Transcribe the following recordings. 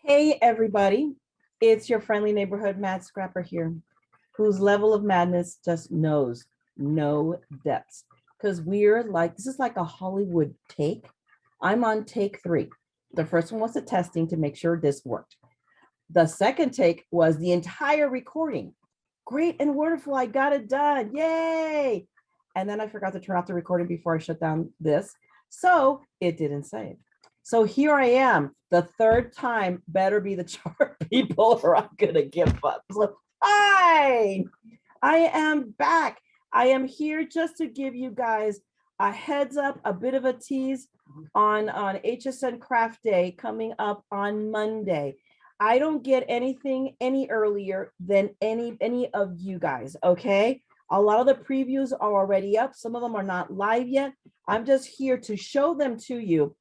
Hey everybody, it's your friendly neighborhood mad scrapper here, whose level of madness just knows no depths. Because this is like a Hollywood take. I'm on take 3. The first one was the testing to make sure this worked. The second take was the entire recording. Great and wonderful, I got it done, yay! And then I forgot to turn off the recording before I shut down this, so it didn't save. So here I am, the third time, better be the chart, people, or I'm gonna give up. So, hi, I am back. I am here just to give you guys a heads up, a bit of a tease on HSN Craft Day coming up on Monday. I don't get anything any earlier than any of you guys, okay? A lot of the previews are already up. Some of them are not live yet. I'm just here to show them to you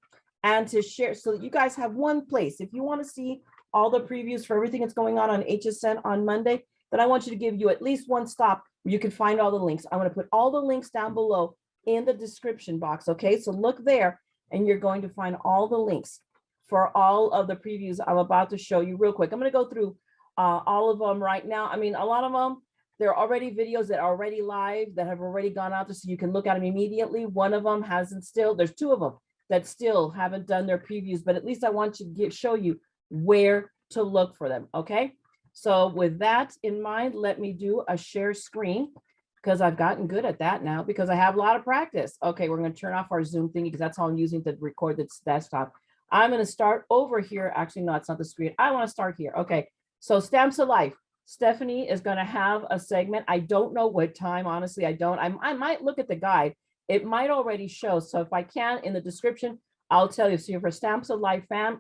and to share so that you guys have one place. If you want to see all the previews for everything that's going on HSN on Monday, then I want you to give you at least one stop where you can find all the links. I'm going to put all the links down below in the description box, okay? So look there and you're going to find all the links for all of the previews I'm about to show you real quick. I'm going to go through all of them right now. I mean, a lot of them, they're already videos that are already live, that have already gone out there so you can look at them immediately. One of them hasn't still, there's 2 of them that still haven't done their previews, but at least I want to show you where to look for them, okay? So with that in mind, let me do a share screen because I've gotten good at that now because I have a lot of practice. Okay, we're going to turn off our Zoom thingy because that's all I'm using to record this desktop. I'm going to start over here. Actually, no, it's not the screen. I want to start here. Okay, so Stamps of Life. Stephanie is going to have a segment. I don't know what time, honestly, I don't. I might look at the guide. It might already show. So if I can, in the description, I'll tell you. So if you're a Stamps of Life fan,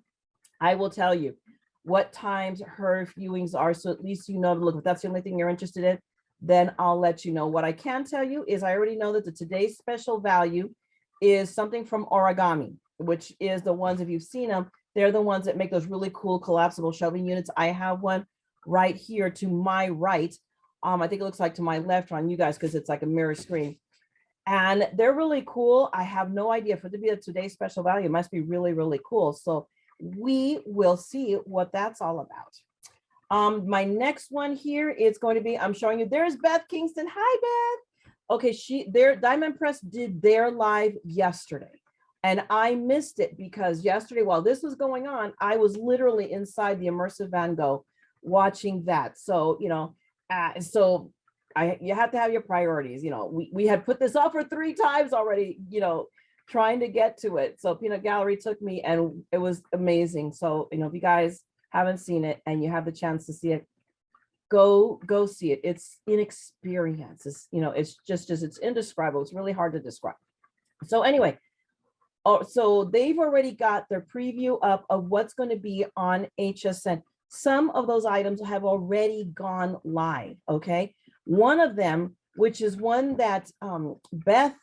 I will tell you what times her viewings are. So at least you know to look. If that's the only thing you're interested in, then I'll let you know. What I can tell you is I already know that the today's special value is something from Origami, which is the ones, if you've seen them, they're the ones that make those really cool collapsible shelving units. I have one right here to my right. I think it looks like to my left on you guys because it's like a mirror screen. And they're really cool. I have no idea for it to be a today's special value. It must be really, really cool. So we will see what that's all about. My next one here is going to be, I'm showing you, there's Beth Kingston. Hi, Beth. Okay, their Diamond Press did their live yesterday. And I missed it because yesterday, while this was going on, I was literally inside the immersive Van Gogh watching that. So, you know, you have to have your priorities. You know, we had put this off for 3 times already, you know, trying to get to it. So Peanut Gallery took me and it was amazing. So, you know, if you guys haven't seen it and you have the chance to see it, go see it. It's an experience. It's, you know, it's it's indescribable. It's really hard to describe. So anyway, so they've already got their preview up of what's going to be on HSN. Some of those items have already gone live, okay? One of them, which is one that Beth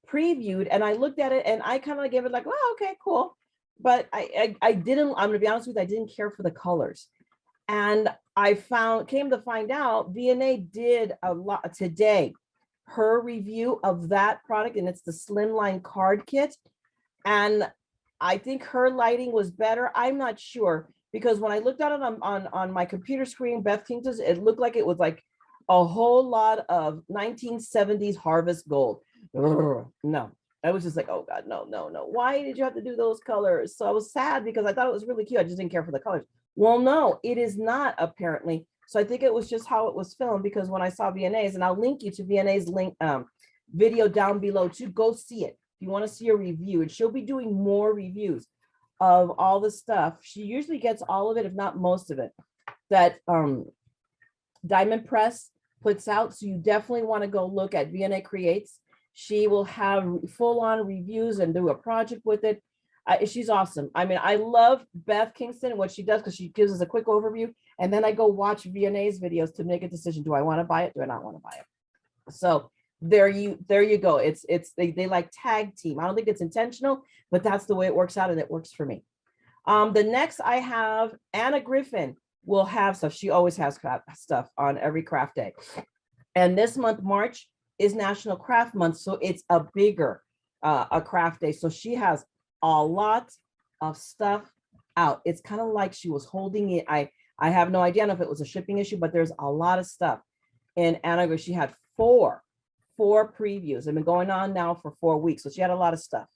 previewed, and I looked at it and I kind of gave it like, well, okay, cool. But I didn't, I'm gonna be honest with you, I didn't care for the colors. And I came to find out, Vianney did a lot today, her review of that product, and it's the Slimline card kit. And I think her lighting was better. I'm not sure, because when I looked at it on my computer screen, Beth Kingston's, it looked like it was like a whole lot of 1970s harvest gold. No, I was just like, oh God, no. Why did you have to do those colors? So I was sad because I thought it was really cute. I just didn't care for the colors. Well, no, it is not apparently. So I think it was just how it was filmed, because when I saw Vianney's, and I'll link you to Vianney's video down below to go see it. If you want to see a review, and she'll be doing more reviews of all the stuff. She usually gets all of it, if not most of it, that Diamond Press puts out. So you definitely want to go look at Vianney Creates. She will have full-on reviews and do a project with it. She's awesome. I mean, I love Beth Kingston and what she does, because she gives us a quick overview, and then I go watch Vianney's videos to make a decision. Do I want to buy it? Do I not want to buy it? So there you go. They like tag team. I don't think it's intentional, but that's the way it works out, and it works for me. The next I have Anna Griffin will have stuff. She always has stuff on every craft day. And this month, March, is National Craft Month. So it's a bigger a craft day. So she has a lot of stuff out. It's kind of like she was holding it. I have no idea if it was a shipping issue, but there's a lot of stuff in Anagram. She had four previews. They've been going on now for 4 weeks. So she had a lot of stuff.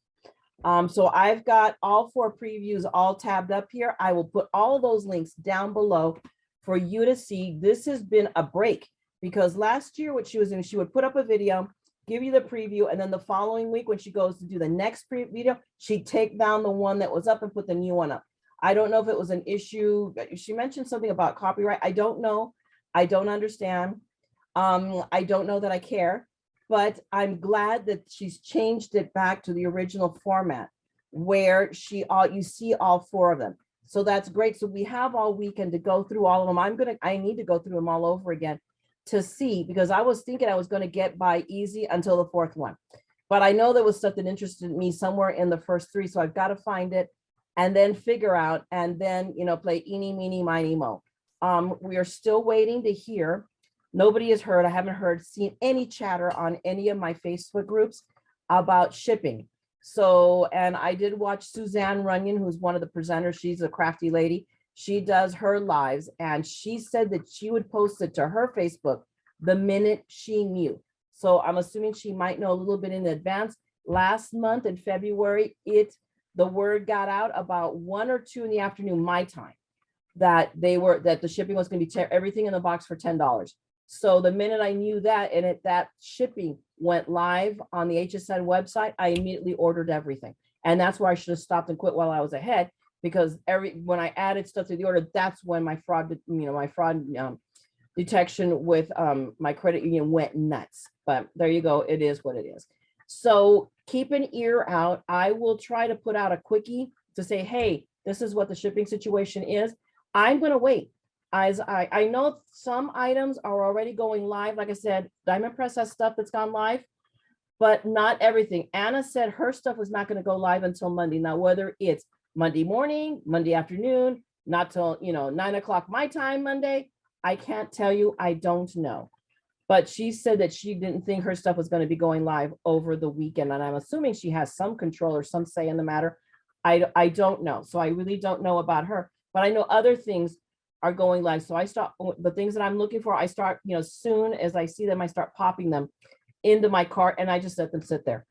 So I've got all 4 previews all tabbed up here. I will put all of those links down below for you to see. This has been a break because last year what she was doing, she would put up a video, give you the preview, and then the following week when she goes to do the next video, she'd take down the one that was up and put the new one up. I don't know if it was an issue. She mentioned something about copyright. I don't know. I don't understand. I don't know that I care, but I'm glad that she's changed it back to the original format where you see all 4 of them. So that's great. So we have all weekend to go through all of them. I need to go through them all over again to see, because I was thinking I was going to get by easy until the 4th one, but I know there was stuff that interested me somewhere in the first 3. So I've got to find it and then figure out, and then, play eeny, meeny, miny, mo. We are still waiting to hear. Nobody has heard. I haven't seen any chatter on any of my Facebook groups about shipping. So, and I did watch Suzanne Runyon, who's one of the presenters. She's a crafty lady. She does her lives, and she said that she would post it to her Facebook the minute she knew. So I'm assuming she might know a little bit in advance. Last month in February, the word got out about 1 or 2 in the afternoon, my time, that the shipping was going to be everything in the box for $10. So the minute I knew that, and that shipping went live on the HSN website, I immediately ordered everything. And that's where I should have stopped and quit while I was ahead, because when I added stuff to the order, that's when my fraud detection with my credit union went nuts. But there you go. It is what it is. So keep an ear out. I will try to put out a quickie to say, hey, this is what the shipping situation is. I'm going to wait. As I know some items are already going live. Like I said, Diamond Press has stuff that's gone live, but not everything. Anna said her stuff was not going to go live until Monday. Now, whether it's Monday morning, Monday afternoon, not till 9 o'clock my time Monday, I can't tell you. I don't know. But she said that she didn't think her stuff was going to be going live over the weekend. And I'm assuming she has some control or some say in the matter. I don't know. So I really don't know about her, but I know other things are going live. So I start the things that I'm looking for. I start, soon as I see them, I start popping them into my cart and I just let them sit there.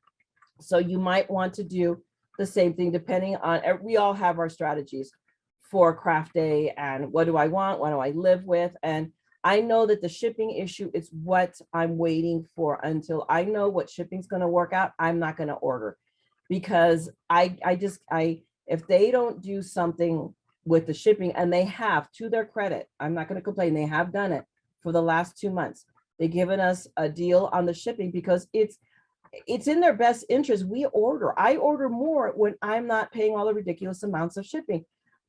So you might want to do the same thing depending on, we all have our strategies for craft day and what do I want? What do I live with? And I know that the shipping issue is what I'm waiting for. Until I know what shipping's going to work out, I'm not going to order, because if they don't do something with the shipping, and they have, to their credit, I'm not going to complain, they have done it for the last 2 months. They've given us a deal on the shipping because it's in their best interest. I order more when I'm not paying all the ridiculous amounts of shipping.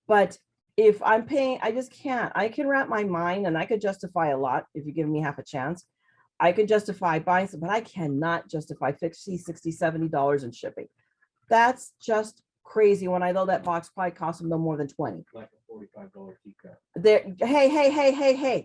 But if I'm paying, I just can't. I can wrap my mind, and I could justify a lot if you give me half a chance. I can justify buying some, but I cannot justify $50, $60, $70 in shipping. That's just crazy when I know that box probably costs them no more than $20. Like a $45 teacup. Hey.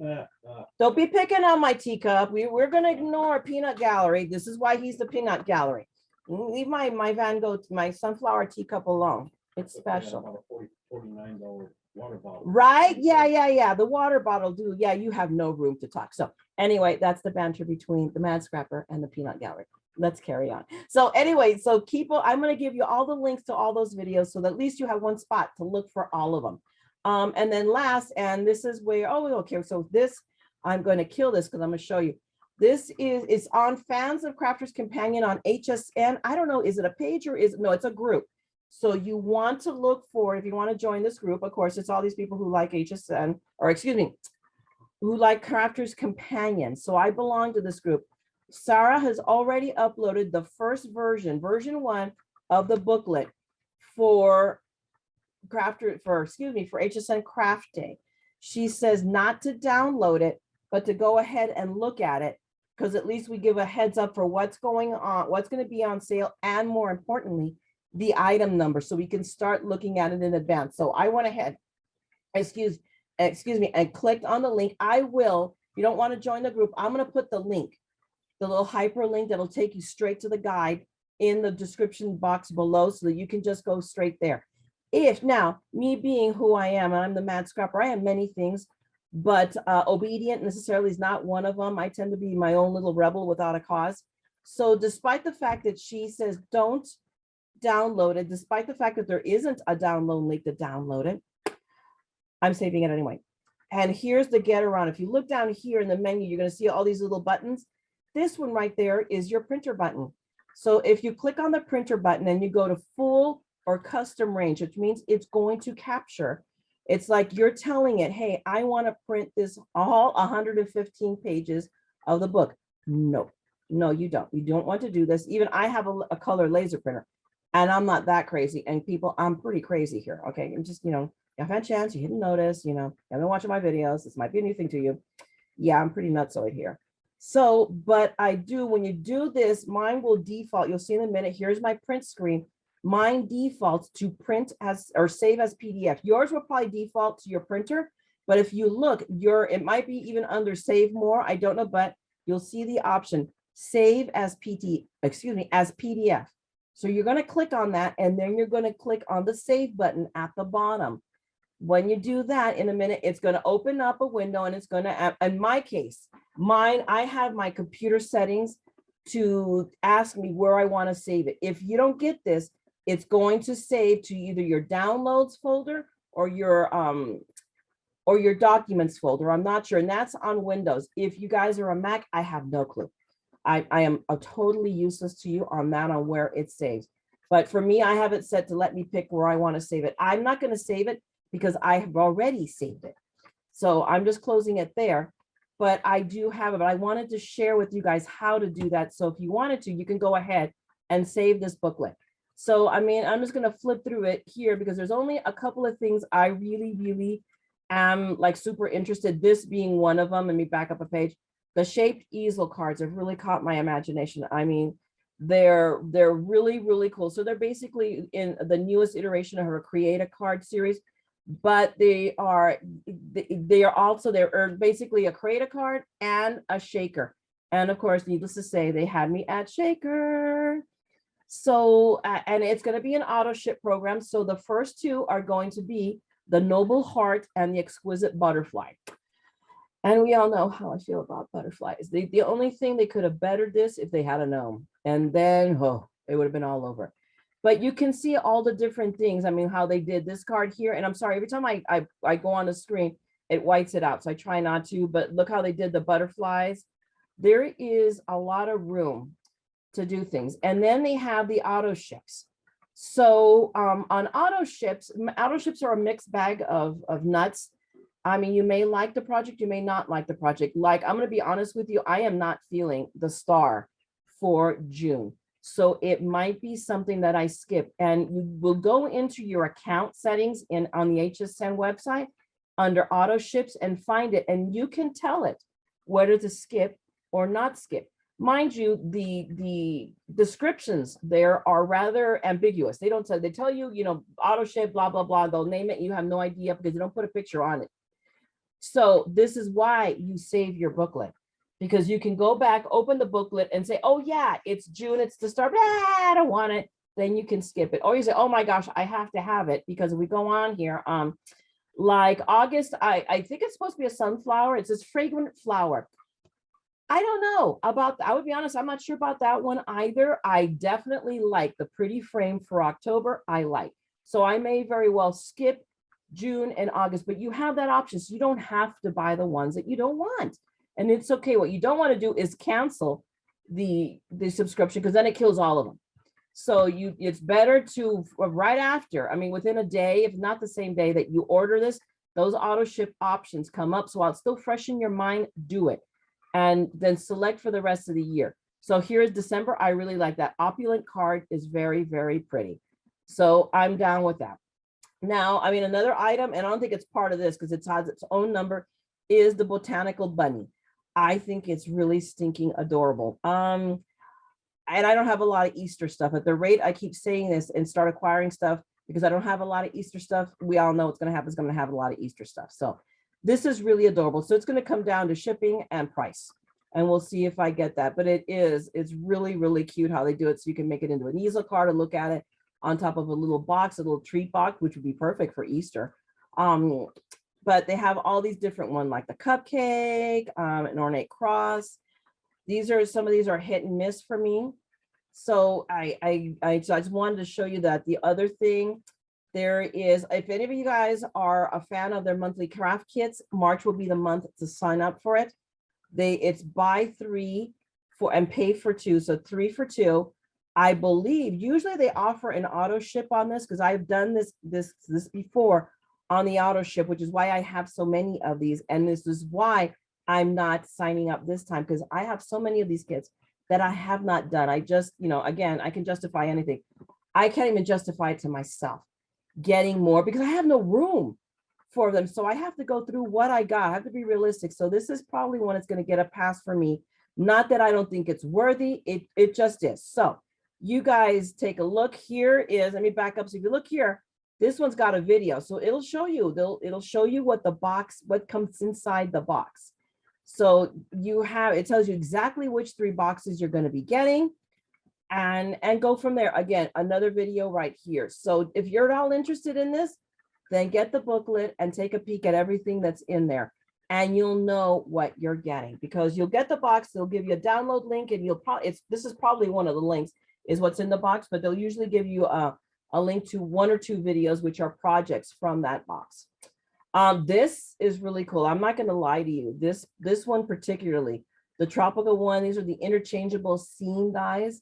Don't be picking on my teacup. We're going to ignore Peanut Gallery. This is why he's the Peanut Gallery. Leave my Van Gogh, my sunflower teacup alone. It's special. $49 water bottle. Right? Yeah. The water bottle, dude. Yeah, you have no room to talk. So anyway, that's the banter between the Mad Scrapper and the Peanut Gallery. Let's carry on. So anyway, I'm going to give you all the links to all those videos so that at least you have one spot to look for all of them. And then last, and this is where, okay. So this, I'm going to kill this because I'm going to show you. It's on Fans of Crafters Companion on HSN. I don't know, is it a page or no, it's a group. So you want to look for, if you want to join this group, of course, it's all these people who like HSN, or excuse me, who like Crafters Companion. So I belong to this group. Sarah has already uploaded the first version 1 of the booklet for HSN Craft Day. She says not to download it, but to go ahead and look at it, because at least we give a heads up for what's going on, what's going to be on sale, and more importantly, the item number, so we can start looking at it in advance. So I went ahead, excuse me, and clicked on the link. I will, if you don't want to join the group, I'm going to put the link, the little hyperlink that'll take you straight to the guide in the description box below, so that you can just go straight there. If now, me being who I am, I'm the mad scrapper, I am many things, but obedient necessarily is not one of them. I tend to be my own little rebel without a cause. So despite the fact that she says don't download it, despite the fact that there isn't a download link to download it, I'm saving it anyway. And here's the get around. If you look down here in the menu, you're going to see all these little buttons. This one right there is your printer button. So if you click on the printer button and you go to full or custom range, which means it's going to capture, it's like you're telling it, hey, I want to print this all 115 pages of the book. No, no, you don't. You don't want to do this. Even I have a color laser printer and I'm not that crazy. And people, I'm pretty crazy here. Okay. I'm just, if I had a chance, you didn't notice, you've been watching my videos. This might be a new thing to you. Yeah, I'm pretty nutsoid here. So, but I do, when you do this, mine will default. You'll see in a minute. Here's my print screen. Mine defaults to print as or save as PDF. Yours will probably default to your printer. But if you look, it might be even under save more. I don't know, but you'll see the option save as as PDF. So you're going to click on that, and then you're going to click on the save button at the bottom. When you do that, in a minute, it's going to open up a window, and it's going to, in my case, I have my computer settings to ask me where I want to save it. If you don't get this, it's going to save to either your downloads folder or your documents folder. I'm not sure. And that's on Windows. If you guys are a Mac, I have no clue. I am totally useless to you on that, on where it saves. But for me, I have it set to let me pick where I want to save it. I'm not going to save it because I have already saved it. So I'm just closing it there. But I do have it. But I wanted to share with you guys how to do that. So if you wanted to, you can go ahead and save this booklet. So, I mean, I'm just going to flip through it here because there's only a couple of things I really, really am like super interested. This being one of them. Let me back up a page. The shaped easel cards have really caught my imagination. I mean, they're really, really cool. So they're basically in the newest iteration of her Create a Card series, but they're basically a Create a Card and a shaker. And of course, needless to say, they had me at shaker. So, and it's going to be an auto ship program. So the first two are going to be the Noble Heart and the Exquisite Butterfly. And we all know how I feel about butterflies. The only thing they could have bettered this if they had a gnome, and then it would have been all over. But you can see all the different things. I mean, how they did this card here. And I'm sorry, every time I go on the screen, it whites it out. So I try not to, but look how they did the butterflies. There is a lot of room to do things. And then they have the auto ships. So on auto ships are a mixed bag of nuts. I mean, you may like the project, you may not like the project. Like, I'm going to be honest with you, I am not feeling the star for June. So it might be something that I skip, and you will go into your account settings on the HSN website under auto ships and find it, and you can tell it whether to skip or not skip. Mind you, the descriptions there are rather ambiguous. They don't tell, they tell you, auto ship, blah, blah, blah. They'll name it. You have no idea because they don't put a picture on it. So this is why you save your booklet, because you can go back, open the booklet and say, oh yeah, it's June, it's the start. I don't want it. Then you can skip it. Or you say, oh my gosh, I have to have it, because if we go on here, like August, I think it's supposed to be a sunflower. It says fragrant flower. I don't know about, I would be honest, I'm not sure about that one either. I definitely like the pretty frame for October. I like. So I may very well skip June and August, but you have that option. So you don't have to buy the ones that you don't want. And it's okay. What you don't want to do is cancel the subscription, because then it kills all of them. So it's better to right after, I mean, within a day, if not the same day that you order this, those auto ship options come up. So while it's still fresh in your mind, do it. And then select for the rest of the year. So here's December. I really like that. Opulent card is very, very pretty. So I'm down with that. Now, I mean, another item, and I don't think it's part of this because it has its own number, is the Botanical Bunny. I think it's really stinking adorable. And I don't have a lot of Easter stuff. At the rate I keep saying this and start acquiring stuff, because I don't have a lot of Easter stuff, we all know what's going to happen. It's going to have a lot of Easter stuff. So this is really adorable. So it's going to come down to shipping and price, and we'll see if I get that. But it's really, really cute how they do it. So you can make it into an easel card and look at it, on top of a little box, a little treat box, which would be perfect for Easter. But they have all these different ones, like the cupcake, an ornate cross. Some of these are hit and miss for me. So I just wanted to show you that. The other thing, there is, if any of you guys are a fan of their monthly craft kits, March will be the month to sign up for it. It's buy 3 and pay for 2, so 3 for 2. I believe usually they offer an auto ship on this, because I've done this before on the auto ship, which is why I have so many of these, and this is why I'm not signing up this time, because I have so many of these kits that I have not done. I just, again, I can justify anything. I can't even justify it to myself getting more because I have no room for them. So I have to go through what I got. I have to be realistic. So this is probably one that's going to get a pass for me. Not that I don't think it's worthy. It just is. So you guys take a look. Here is, let me back up. So if you look here, this one's got a video. So it'll show you, it'll show you what what comes inside the box. So it tells you exactly which 3 boxes you're going to be getting, and go from there. Again, another video right here. So if you're at all interested in this, then get the booklet and take a peek at everything that's in there, and you'll know what you're getting, because you'll get the box. They'll give you a download link, and this is probably one of the links is what's in the box, but they'll usually give you a link to 1 or 2 videos, which are projects from that box. This is really cool. I'm not going to lie to you. This one particularly, the tropical one, these are the interchangeable scene dies,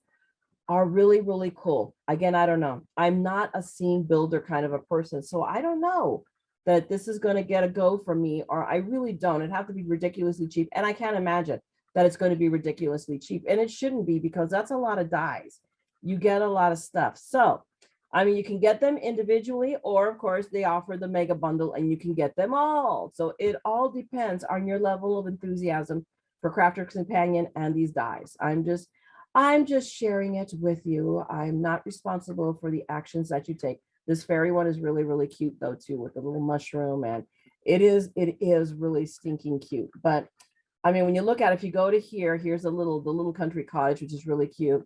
are really, really cool. Again, I don't know. I'm not a scene builder kind of a person, so I don't know that this is going to get a go from me, or I really don't. It'd have to be ridiculously cheap, and I can't imagine that it's going to be ridiculously cheap, and it shouldn't be, because that's a lot of dies. You get a lot of stuff. So I mean, you can get them individually, or of course they offer the mega bundle and you can get them all. So it all depends on your level of enthusiasm for Crafter's Companion and these dies. I'm just sharing it with you. I'm not responsible for the actions that you take. This fairy one is really, really cute though too, with the little mushroom, and it is really stinking cute. But I mean, when you look at it, if you go to here's the little country cottage, which is really cute.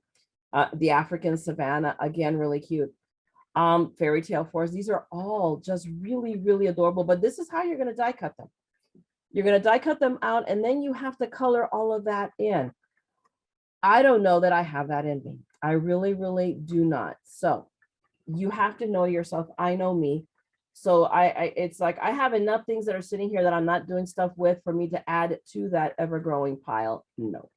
The African Savannah, again, really cute. Fairy tale forest. These are all just really, really adorable, but this is how you're going to die cut them. You're going to die cut them out, and then you have to color all of that in. I don't know that I have that in me. I really, really do not. So you have to know yourself. I know me. So it's like I have enough things that are sitting here that I'm not doing stuff with for me to add to that ever-growing pile. No.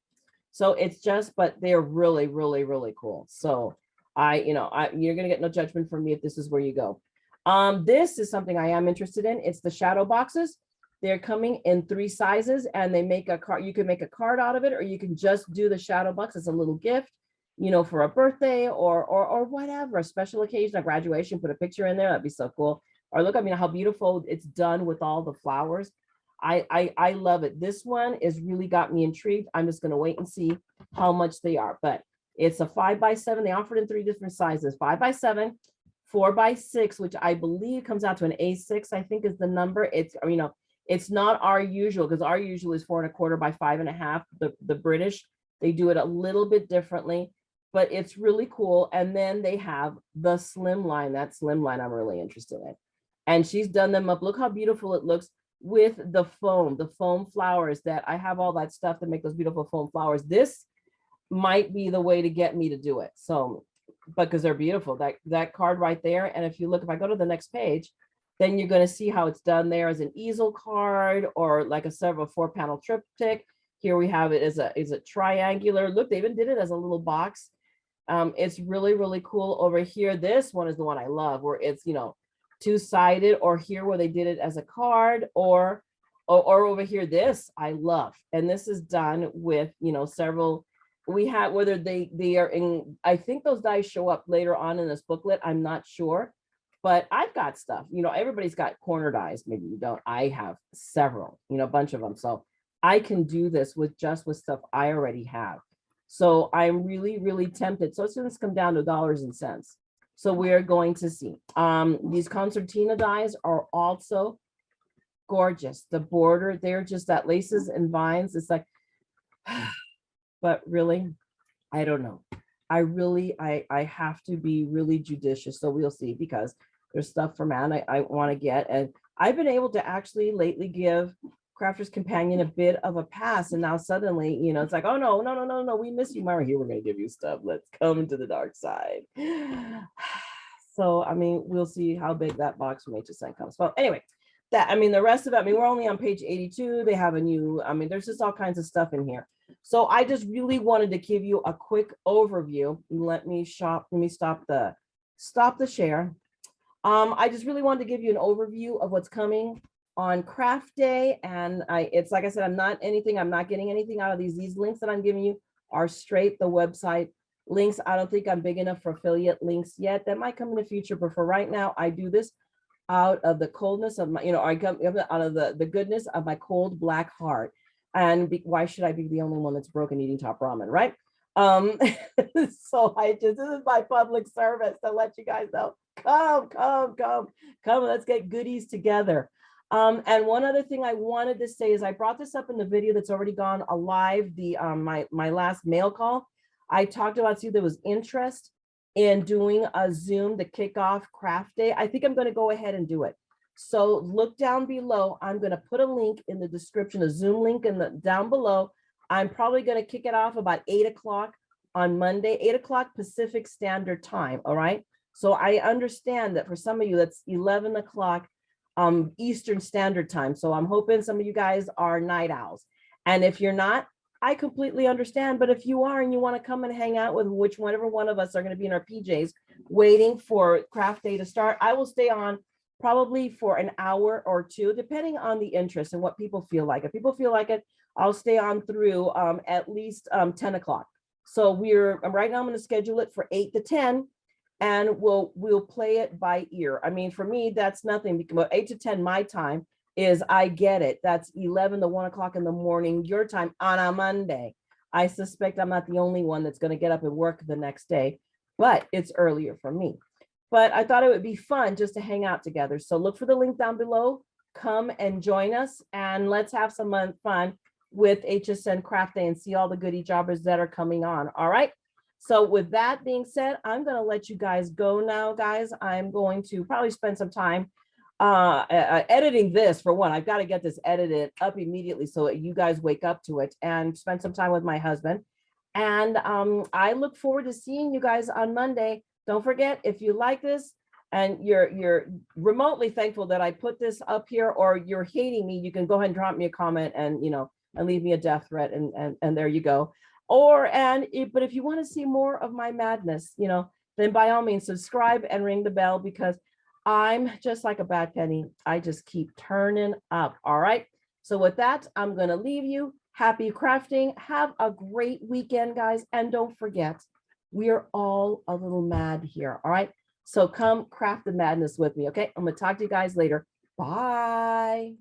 So it's just, but they're really, really, really cool. So you're going to get no judgment from me if this is where you go. This is something I am interested in. It's the shadow boxes. They're coming in 3 sizes, and they make a card. You can make a card out of it, or you can just do the shadow box as a little gift, for a birthday or whatever, a special occasion, a graduation, put a picture in there. That'd be so cool. Or look, how beautiful it's done with all the flowers. I love it. This one is really got me intrigued. I'm just going to wait and see how much they are, but it's a 5x7. They offered in 3 different sizes, 5x7, 4x6, which I believe comes out to an A6, I think is the number. It's not our usual, because our usual is 4 1/4 by 5 1/2. The British, they do it a little bit differently, but it's really cool. And then they have the Slimline. That Slimline I'm really interested in. And she's done them up. Look how beautiful it looks with the foam flowers. That I have all that stuff to make those beautiful foam flowers. This might be the way to get me to do it. So, because they're beautiful, that card right there. And if I go to the next page, then you're going to see how it's done there as an easel card, or like a 4-panel triptych. Here we have it as a triangular. Look, they even did it as a little box. It's really, really cool. Over here, this one is the one I love, where it's 2-sided, or here where they did it as a card, or over here, this I love. And this is done with several. We have, whether they are in, I think those dies show up later on in this booklet. I'm not sure, but I've got stuff, everybody's got corner dies. Maybe you don't. I have several, a bunch of them. So I can do this with stuff I already have. So I'm really, really tempted. So it's going to come down to dollars and cents. So we're going to see. These concertina dies are also gorgeous. The border, they're just that laces and vines. It's like, but really, I don't know. I have to be really judicious. So we'll see, because there's stuff for man I want to get. And I've been able to actually lately give Crafter's Companion a bit of a pass. And now suddenly, it's like, oh no, we miss you, Mayra. Here, we're going to give you stuff. Let's come into the dark side. So, I mean, we'll see how big that box from HSN comes. Well, anyway, the rest of it, we're only on page 82. They have a new, there's just all kinds of stuff in here. So I just really wanted to give you a quick overview. Let me stop the share. I just really wanted to give you an overview of what's coming on craft day. And it's like I said, I'm not getting anything out of these. These links that I'm giving you are straight the website links. I don't think I'm big enough for affiliate links yet. That might come in the future, but for right now, I do this out of the coldness of my, I come out of the goodness of my cold black heart. And why should I be the only one that's broken eating top ramen, right? So this is my public service to let you guys know, come, let's get goodies together. And one other thing I wanted to say is I brought this up in the video that's already gone live, my last mail call. I talked about, see, there was interest in doing a Zoom to kick off craft day. I think I'm going to go ahead and do it. So look down below. I'm going to put a link in the description, a Zoom link down below. I'm probably going to kick it off about 8 o'clock on Monday, 8 o'clock Pacific Standard Time. All right. So I understand that for some of you, that's 11 o'clock Eastern Standard Time. So I'm hoping some of you guys are night owls. And if you're not, I completely understand. But if you are and you want to come and hang out with whichever one of us are going to be in our PJs waiting for craft day to start, I will stay on probably for an hour or two, depending on the interest and what people feel like. If people feel like it, I'll stay on through at least 10 o'clock. So right now I'm going to schedule it for 8 to 10, and we'll play it by ear. For me, that's nothing, because 8 to 10 my time is, I get it. That's 11 to 1 o'clock in the morning your time on a Monday. I suspect I'm not the only one that's going to get up and work the next day, but it's earlier for me. But I thought it would be fun just to hang out together. So look for the link down below. Come and join us, and let's have some fun with HSN Craft Day and see all the goodie jobbers that are coming on. All right. So with that being said, I'm going to let you guys go now, guys. I'm going to probably spend some time editing this. For one, I've got to get this edited up immediately so that you guys wake up to it, and spend some time with my husband. And I look forward to seeing you guys on Monday. Don't forget, if you like this and you're remotely thankful that I put this up here, or you're hating me, you can go ahead and drop me a comment and and leave me a death threat, and there you go. But if you want to see more of my madness, then by all means subscribe and ring the bell, because I'm just like a bad penny. I just keep turning up. All right. So with that, I'm going to leave you. Happy crafting. Have a great weekend, guys. And don't forget, we are all a little mad here. All right. So come craft the madness with me. Okay. I'm going to talk to you guys later. Bye.